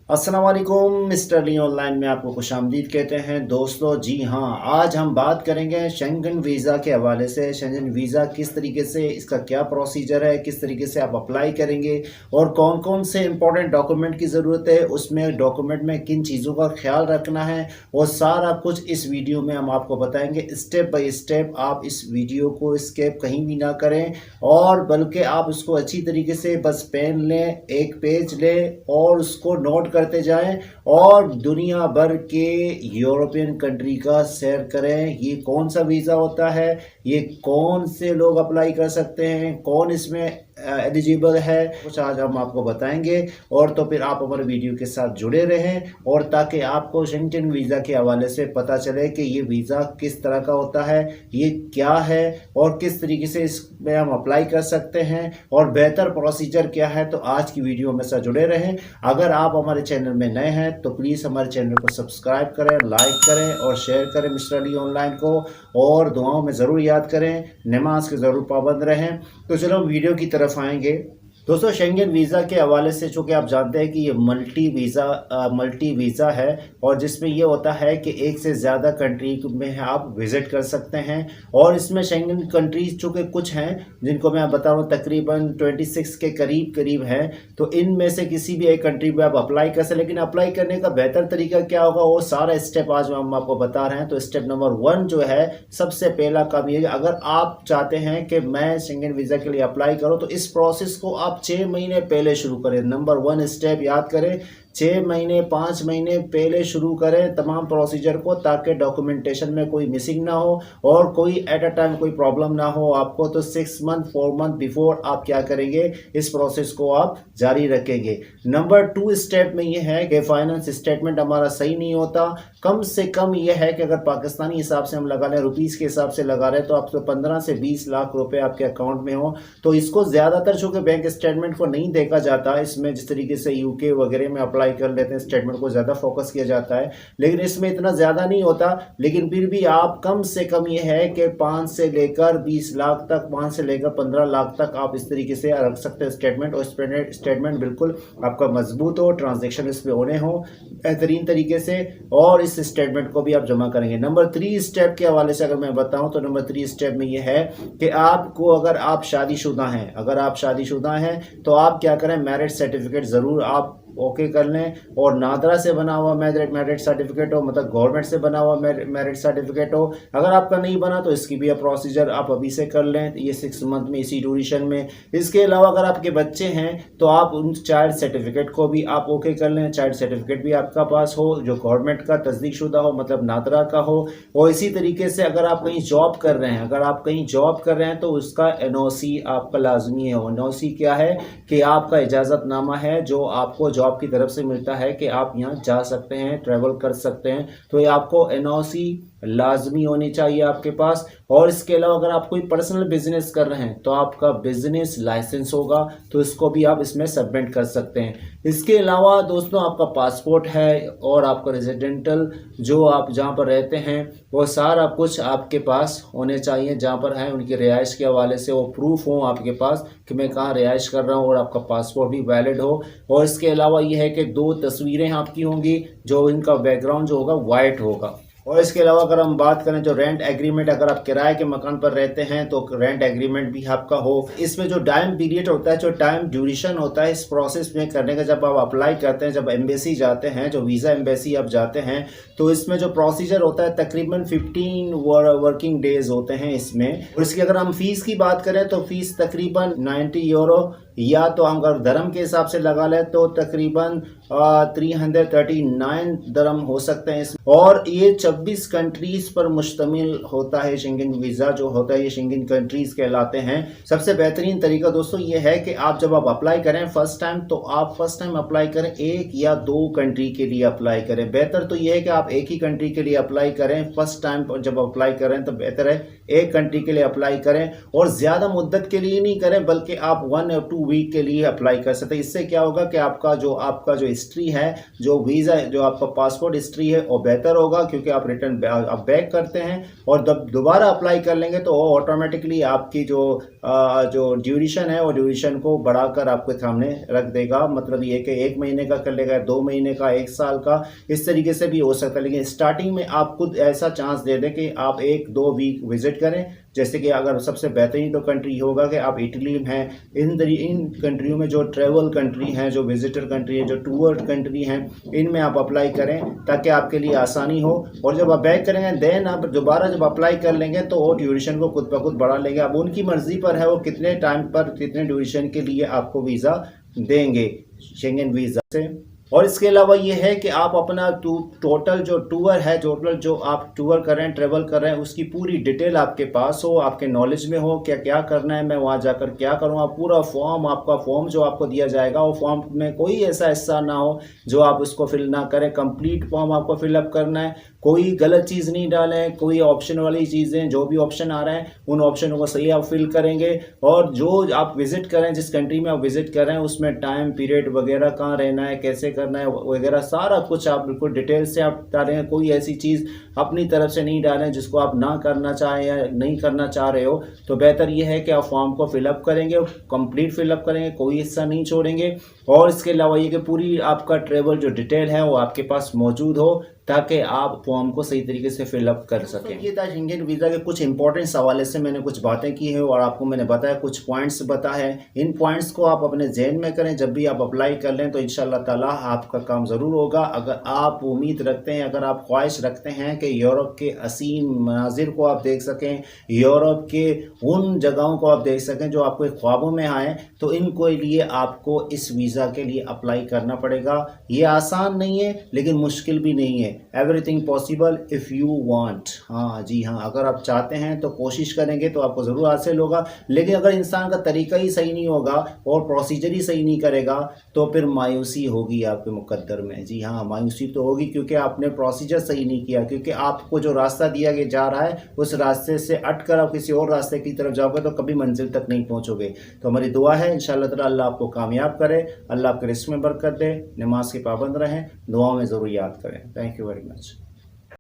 अस्सलाम वालेकुम। मिस्टर ली ऑनलाइन में आपको खुशामदीद कहते हैं दोस्तों। जी हाँ, आज हम बात करेंगे शेंगन वीज़ा के हवाले से। शेंगन वीज़ा किस तरीके से, इसका क्या प्रोसीजर है, किस तरीके से आप अप्लाई करेंगे और कौन कौन से इंपॉर्टेंट डॉक्यूमेंट की ज़रूरत है, उसमें डॉक्यूमेंट में किन चीज़ों का ख्याल रखना है, वो सारा कुछ इस वीडियो में हम आपको बताएंगे। स्टेप बाई स्टेप आप इस वीडियो को स्किप कहीं भी ना करें और बल्कि आप उसको अच्छी तरीके से बस पेन लें, एक पेज लें और उसको नोट करते जाएं और दुनिया भर के यूरोपियन कंट्री का सैर करें। ये कौन सा वीज़ा होता है, ये कौन से लोग अप्लाई कर सकते हैं, कौन इसमें एलिजिबल है, कुछ आज हम आपको बताएंगे। और तो फिर आप हमारे वीडियो के साथ जुड़े रहें और ताकि आपको शेंगन वीज़ा के हवाले से पता चले कि ये वीज़ा किस तरह का होता है, ये क्या है और किस तरीके से इसमें हम अप्लाई कर सकते हैं और बेहतर प्रोसीजर क्या है। तो आज की वीडियो में साथ जुड़े रहें। अगर आप हमारे चैनल में नए हैं तो प्लीज़ हमारे चैनल को सब्सक्राइब करें, लाइक करें और शेयर करें मिस्टर अली ऑनलाइन को, और दुआओं में ज़रूर याद करें, नमाज के ज़रूर पाबंद रहें। तो चलो वीडियो की तरफ आएंगे। दोस्तों, शेंगन वीज़ा के हवाले से चूँकि आप जानते हैं कि ये मल्टी वीज़ा है और जिसमें ये होता है कि एक से ज़्यादा कंट्री में आप विज़िट कर सकते हैं। और इसमें शेंगन कंट्रीज चूँकि कुछ हैं जिनको मैं बता रहा हूँ, तकरीबन 26 के करीब हैं। तो इनमें से किसी भी एक कंट्री में आप अप्लाई कर सकते हैं, लेकिन अप्लाई करने का बेहतर तरीका क्या होगा वो सारा स्टेप आज हम आपको बता रहे हैं। तो स्टेप नंबर 1 जो है, सबसे पहला काम ये है, अगर आप चाहते हैं कि मैं शेंगन वीज़ा के लिए अप्लाई करूँ तो इस प्रोसेस को आप 6 महीने पहले शुरू करें। नंबर 1 स्टेप याद करें, 6 महीने 5 महीने पहले शुरू करें तमाम प्रोसीजर को, ताकि डॉक्यूमेंटेशन में कोई मिसिंग ना हो और कोई एट अ टाइम कोई प्रॉब्लम ना हो आपको। तो 6 मंथ 4 मंथ बिफोर आप क्या करेंगे, इस प्रोसेस को आप जारी रखेंगे। नंबर 2 स्टेप में यह है कि फाइनेंस स्टेटमेंट हमारा सही नहीं होता। कम से कम यह है कि अगर पाकिस्तानी हिसाब से हम लगा लें, रुपीज़ के हिसाब से लगा रहे हैं, तो आपको 15 से 20 लाख रुपए आपके अकाउंट में हो। तो इसको ज़्यादातर चूँकि बैंक स्टेटमेंट को नहीं देखा जाता, इसमें जिस तरीके से यूके वगैरह में अप्लाई कर लेते हैं स्टेटमेंट को ज़्यादा फोकस किया जाता है, लेकिन इसमें इतना ज़्यादा नहीं होता। लेकिन फिर भी आप कम से कम ये है कि 5 से लेकर 20 लाख तक, 5 से लेकर 15 लाख तक आप इस तरीके से रख सकते हैं स्टेटमेंट। और स्टेटमेंट बिल्कुल आपका मजबूत हो, ट्रांजेक्शन इस पर होने हो बेहतरीन तरीके से, और इस स्टेटमेंट को भी आप जमा करेंगे। नंबर 3 स्टेप के हवाले से अगर मैं बताऊं तो नंबर 3 स्टेप में ये है कि आपको, अगर आप शादीशुदा हैं तो आप क्या करें, मैरिज सर्टिफिकेट ज़रूर आप ओके कर लें। और नादरा से बना हुआ मैरिज सर्टिफिकेट हो, मतलब गवर्नमेंट से बना हुआ मैरिज सर्टिफिकेट हो। अगर आपका नहीं बना तो इसकी भी प्रोसीजर आप अभी से कर लें, ये 6 मंथ में इसी ड्यूरेशन में। इसके अलावा अगर आपके बच्चे हैं तो आप उन चाइल्ड सर्टिफिकेट को भी आप ओके कर लें। चाइल्ड सर्टिफिकेट भी आपका पास हो जो गवर्नमेंट का तस्दीक शुदा हो, मतलब नादरा का हो। और इसी तरीके से अगर आप कहीं जॉब कर रहे हैं तो उसका एनओसी आपका लाजमी है। एनओसी क्या है कि आपका इजाज़तनामा है जो आपको जॉब की तरफ से मिलता है कि आप यहाँ जा सकते हैं, ट्रैवल कर सकते हैं। तो ये आपको एनओसी लाजमी होनी चाहिए आपके पास। और इसके अलावा अगर आप कोई पर्सनल बिजनेस कर रहे हैं तो आपका बिजनेस लाइसेंस होगा, तो इसको भी आप इसमें सबमिट कर सकते हैं। इसके अलावा दोस्तों, आपका पासपोर्ट है और आपका रेजिडेंटल जो आप जहाँ पर रहते हैं वो सारा कुछ आपके पास होने चाहिए। जहाँ पर हैं उनकी रिहाइश के हवाले से वो प्रूफ हो आपके पास कि मैं कहाँ रिहाइश कर रहा हूँ, और आपका पासपोर्ट भी वैलिड हो। और इसके अलावा ये है कि 2 तस्वीरें आपकी होंगी जो इनका बैकग्राउंड जो होगा वाइट होगा। और इसके अलावा अगर हम बात करें जो रेंट एग्रीमेंट, अगर आप किराए के मकान पर रहते हैं तो रेंट एग्रीमेंट भी आपका हो। इसमें जो टाइम पीरियड होता है, जो टाइम ड्यूरेशन होता है इस प्रोसेस में करने का, जब आप अप्लाई करते हैं, जब एम्बेसी जाते हैं, जो वीज़ा एम्बेसी आप जाते हैं, तो इसमें जो प्रोसीजर होता है तकरीबन 15 वर्किंग डेज होते हैं इसमें। और इसकी अगर हम फीस की बात करें तो फीस तकरीबन 90 यूरो, या तो हम अगर धर्म के हिसाब से लगा लें तो तकरीबन 339 दरम हो सकते हैं। और ये 26 कंट्रीज पर मुश्तमिल होता है। शेंगन वीज़ा जो होता है ये शेंगन कंट्रीज कहलाते हैं। सबसे बेहतरीन तरीका दोस्तों ये है कि आप जब आप अप्लाई करें फर्स्ट टाइम, तो आप फर्स्ट टाइम अप्लाई करें 1 या 2 कंट्री के लिए अप्लाई करें। बेहतर तो ये है कि आप एक ही कंट्री के लिए अप्लाई करें। फर्स्ट टाइम जब अप्लाई करें तो बेहतर है एक कंट्री के लिए अप्लाई करें, और ज़्यादा मुद्दत के लिए नहीं करें, बल्कि आप 1 या 2 वीक के लिए अप्लाई कर सकते हैं। इससे क्या होगा कि आपका जो हिस्ट्री है, जो वीज़ा, जो आपका पासपोर्ट हिस्ट्री है वो बेहतर होगा, क्योंकि आप रिटर्न आप बैक करते हैं और जब दोबारा अप्लाई कर लेंगे तो वो ऑटोमेटिकली आपकी जो ड्यूरेशन है वो ड्यूरेशन को बढ़ाकर आपके सामने रख देगा। मतलब ये कि 1 महीने का कर लेगा, 2 महीने का, 1 साल का, इस तरीके से भी हो सकता है। लेकिन स्टार्टिंग में आप खुद ऐसा चांस दे दें कि आप 1-2 वीक विजिट करें। जैसे कि अगर सबसे बेहतरीन तो कंट्री होगा कि आप इटली में हैं, इन कंट्रियों में जो ट्रैवल कंट्री हैं, जो विजिटर कंट्री है, जो टूर कंट्री हैं, इनमें आप अप्लाई करें ताकि आपके लिए आसानी हो। और जब आप बैक करेंगे देन आप दोबारा जब अप्लाई कर लेंगे तो वो ड्यूरेशन को खुद ब खुद बढ़ा लेंगे। अब उनकी मर्जी पर है वो कितने टाइम पर कितने ड्यूरेशन के लिए आपको वीज़ा देंगे शेंगन वीज़ा से। और इसके अलावा ये है कि आप अपना टोटल जो टूर है, टोटल जो आप टूर कर रहे हैं, ट्रेवल कर रहे हैं, उसकी पूरी डिटेल आपके पास हो, आपके नॉलेज में हो, क्या क्या करना है, मैं वहाँ जाकर क्या करूँगा, पूरा फॉर्म, आपका फॉर्म जो आपको दिया जाएगा वो फॉर्म में कोई ऐसा हिस्सा ना हो जो आप उसको फिल ना करें। कंप्लीट फॉर्म आपको फिलअप करना है, कोई गलत चीज़ नहीं डालें, कोई ऑप्शन वाली चीज़ें, जो भी ऑप्शन आ रहे हैं उन ऑप्शनों को सही आप फिल करेंगे। और जो आप विजिट करें, जिस कंट्री में आप विजिट कर रहे हैं उसमें टाइम पीरियड वगैरह कहाँ रहना है, कैसे करना है वगैरह सारा कुछ आप बिल्कुल डिटेल से आप डालें। कोई ऐसी चीज़ अपनी तरफ से नहीं डालें जिसको आप ना करना चाहें या नहीं करना चाह रहे हो। तो बेहतर ये है कि आप फॉर्म को फिलअप करेंगे, कंप्लीट फिलअप करेंगे, कोई हिस्सा नहीं छोड़ेंगे। और इसके अलावा ये कि पूरी आपका ट्रेवल जो डिटेल है वो आपके पास मौजूद हो ताकि आप फॉर्म को सही तरीके से फिलअप कर सकें। तो ये था शेंगन वीज़ा के कुछ इंपॉर्टेंट हवाले से मैंने कुछ बातें की हैं और आपको मैंने बताया, कुछ पॉइंट्स बताए हैं। इन पॉइंट्स को आप अपने जहन में करें, जब भी आप अप्लाई कर लें तो इंशाल्लाह ताला आपका काम ज़रूर होगा। अगर आप उम्मीद रखते हैं, अगर आप ख्वाहिश रखते हैं कि यूरोप के असीम मनाजिर को आप देख सकें, यूरोप के उन जगहों को आप देख सकें जो आपको ख्वाबों में आए, तो इनको लिए आपको इस वीज़ा के लिए अप्लाई करना पड़ेगा। ये आसान नहीं है लेकिन मुश्किल भी नहीं है। Everything possible if you want. हाँ जी हाँ, अगर आप चाहते हैं तो कोशिश करेंगे तो आपको ज़रूर हासिल होगा। लेकिन अगर इंसान का तरीका ही सही नहीं होगा और प्रोसीजर ही सही नहीं करेगा तो फिर मायूसी होगी आपके मुकद्दर में। जी हाँ, मायूसी तो होगी क्योंकि आपने प्रोसीजर सही नहीं किया, क्योंकि आपको जो रास्ता दिया गया जा रहा है उस रास्ते से हटकर आप किसी और रास्ते की तरफ जाओगे तो कभी मंजिल तक नहीं पहुँचोगे। तो हमारी दुआ है इंशाअल्लाह ताला अल्लाह आपको कामयाब करे, अल्लाह आपके रिस्क में बरकत दे, नमाज के पाबंद रहें, दुआओं में ज़रूर याद करें। Thank you very much.